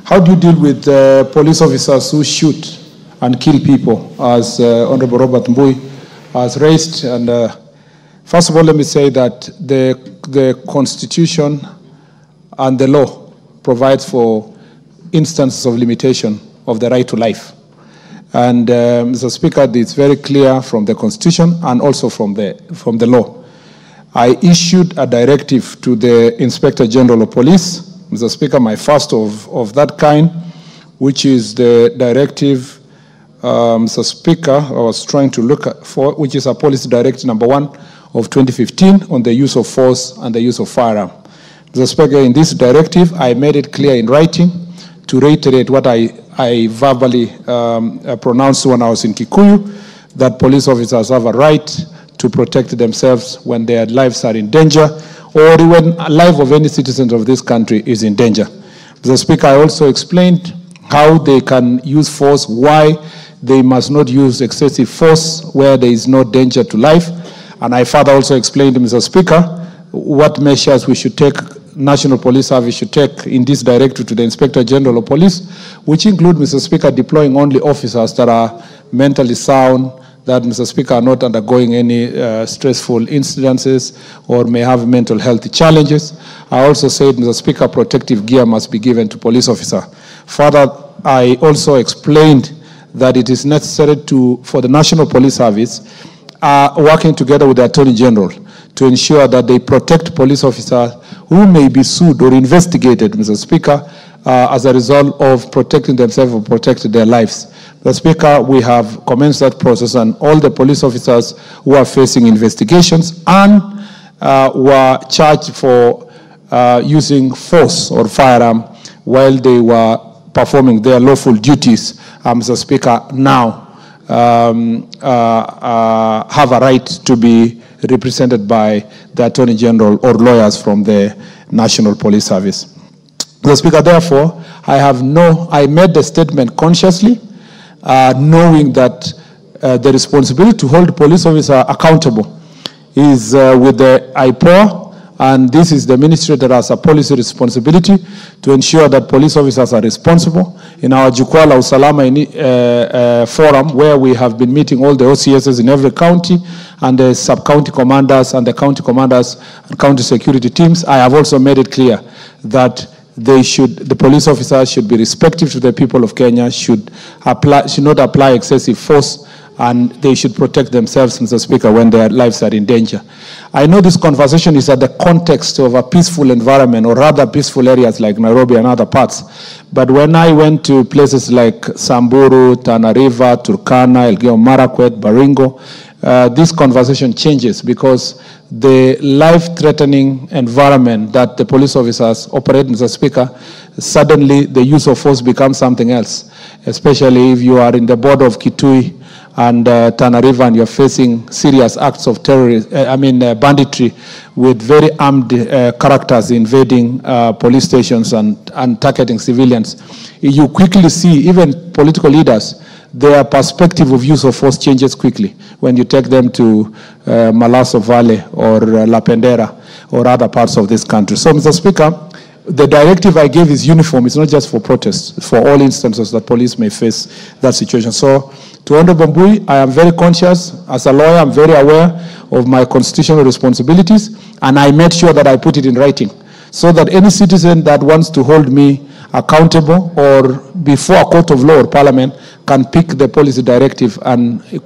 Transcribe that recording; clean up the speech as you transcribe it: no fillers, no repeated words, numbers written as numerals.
How do you deal with police officers who shoot and kill people, as Honorable Robert Mbui has raised? And first of all, let me say that the Constitution and the law provides for instances of limitation of the right to life. And Mr. Speaker, it's very clear from the Constitution and also from the law. I issued a directive to the Inspector General of Police, Mr. Speaker, my first of that kind, which is the directive, Mr. Speaker, I was trying to look for, which is a policy directive number 1 of 2015 on the use of force and the use of firearm. Mr. Speaker, in this directive, I made it clear in writing to reiterate what I verbally pronounced when I was in Kikuyu, that police officers have a right to protect themselves when their lives are in danger, or even a life of any citizen of this country is in danger. Mr. Speaker, I also explained how they can use force, why they must not use excessive force where there is no danger to life. And I further also explained, Mr. Speaker, what measures we should take, National Police Service should take in this directive to the Inspector General of Police, which include, Mr. Speaker, deploying only officers that are mentally sound, that, Mr. Speaker, are not undergoing any stressful incidences or may have mental health challenges. I also said, Mr. Speaker, protective gear must be given to police officers. Further, I also explained that it is necessary for the National Police Service working together with the Attorney General to ensure that they protect police officers who may be sued or investigated, Mr. Speaker, as a result of protecting themselves or protecting their lives. Mr. Speaker, we have commenced that process, and all the police officers who are facing investigations and were charged for using force or firearm while they were performing their lawful duties, Mr. Speaker, now have a right to be represented by the Attorney General or lawyers from the National Police Service. Mr. Speaker, therefore, I made the statement consciously, knowing that the responsibility to hold police officers accountable is with the IPOA, and this is the ministry that has a policy responsibility to ensure that police officers are responsible. In our Jukwaa la Usalama forum, where we have been meeting all the OCSs in every county, and the sub-county commanders and the county commanders and county security teams, I have also made it clear that the police officers should be respectful to the people of Kenya, should not apply excessive force, and they should protect themselves, Mr. Speaker, when their lives are in danger. I know this conversation is at the context of a peaceful environment, or rather peaceful areas like Nairobi and other parts. But when I went to places like Samburu, Tana River, Turkana, Elgeyo Marakwet, Baringo, this conversation changes, because the life-threatening environment that the police officers operate, Mr. Speaker, suddenly the use of force becomes something else, especially if you are in the border of Kitui and Tana River and you're facing serious acts of banditry with very armed characters invading police stations and targeting civilians. You quickly see, even political leaders, their perspective of use of force changes quickly when you take them to Malaso Valley or Lapendera or other parts of this country. So, Mr. Speaker, the directive I gave is uniform. It's not just for protests, it's for all instances that police may face that situation. So, to Honorable Mbui, I am very conscious. As a lawyer, I'm very aware of my constitutional responsibilities, and I made sure that I put it in writing, so that any citizen that wants to hold me accountable or before a court of law or parliament can pick the policy directive and quickly